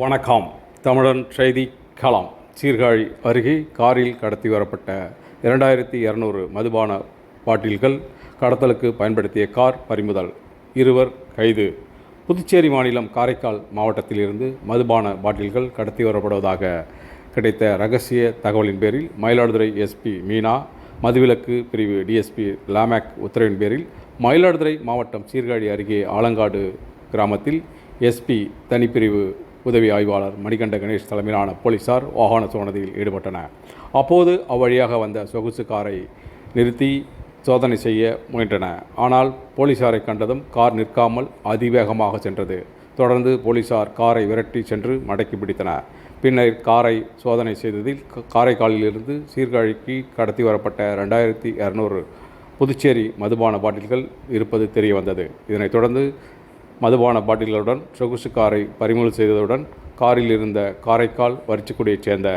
வணக்கம். தமிழன் செய்தி களம். சீர்காழி அருகே காரில் கடத்தி வரப்பட்ட 2200 மதுபான பாட்டில்கள், கடத்தலுக்கு பயன்படுத்திய கார் பறிமுதல், 2 கைது. புதுச்சேரி மாநிலம் காரைக்கால் மாவட்டத்திலிருந்து மதுபான பாட்டில்கள் கடத்தி வரப்படுவதாக கிடைத்த ரகசிய தகவலின் பேரில் மயிலாடுதுறை எஸ்பி மீனா, மதுவிலக்கு பிரிவு டிஎஸ்பி லாமேக் உத்தரவின் பேரில் மயிலாடுதுறை மாவட்டம் சீர்காழி அருகே ஆலங்காடு கிராமத்தில் எஸ்பி தனிப்பிரிவு உதவி ஆய்வாளர் மணிகண்ட கணேஷ் தலைமையிலான போலீசார் வாகன சோதனையில் ஈடுபட்டனர். அப்போது அவ்வழியாக வந்த சொகுசு காரை நிறுத்தி சோதனை செய்ய முயன்றனர். ஆனால் போலீசாரை கண்டதும் கார் நிற்காமல் அதிவேகமாக சென்றது. தொடர்ந்து போலீசார் காரை விரட்டி சென்று மடக்கி பிடித்தனர். பின்னர் காரை சோதனை செய்ததில் காரைக்காலிலிருந்து சீர்காழிக்கு கடத்தி வரப்பட்ட 2200 புதுச்சேரி மதுபான பாட்டில்கள் இருப்பது தெரிய வந்தது. இதனைத் தொடர்ந்து மதுபான பாட்டில்களுடன் சொகுசு காரை பறிமுதல் செய்ததுடன் காரில் இருந்த காரைக்கால் வரிச்சிக்குடியைச் சேர்ந்த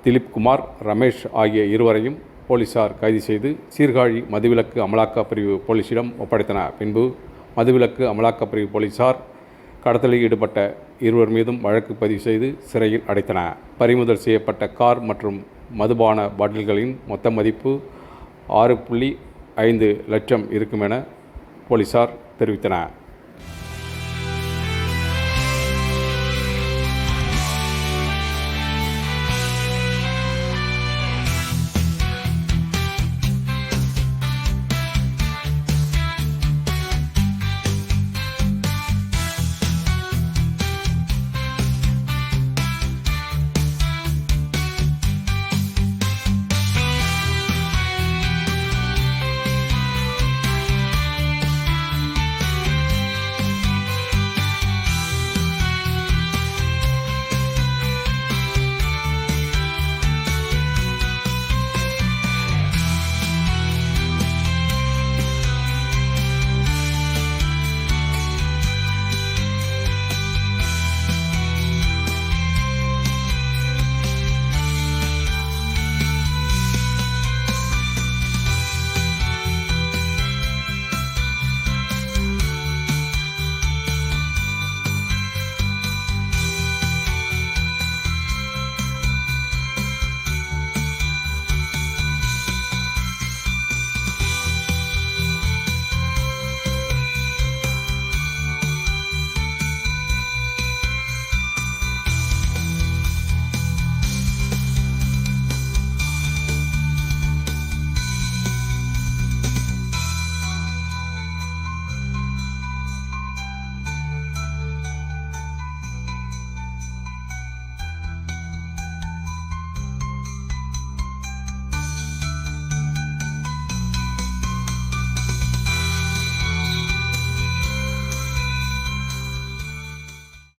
திலீப்குமார், ரமேஷ் ஆகிய இருவரையும் போலீசார் கைது செய்து சீர்காழி மதுவிலக்கு அமலாக்க பிரிவு போலீசிடம் ஒப்படைத்தனர். பின்பு மதுவிலக்கு அமலாக்க பிரிவு போலீசார் கடத்தலில் ஈடுபட்ட 2 மீதும் வழக்கு பதிவு செய்து சிறையில் அடைத்தனர். பறிமுதல் செய்யப்பட்ட கார் மற்றும் மதுபான பாட்டில்களின் மொத்த மதிப்பு 6.5 லட்சம் இருக்கும் என போலீசார் தெரிவித்தனர்.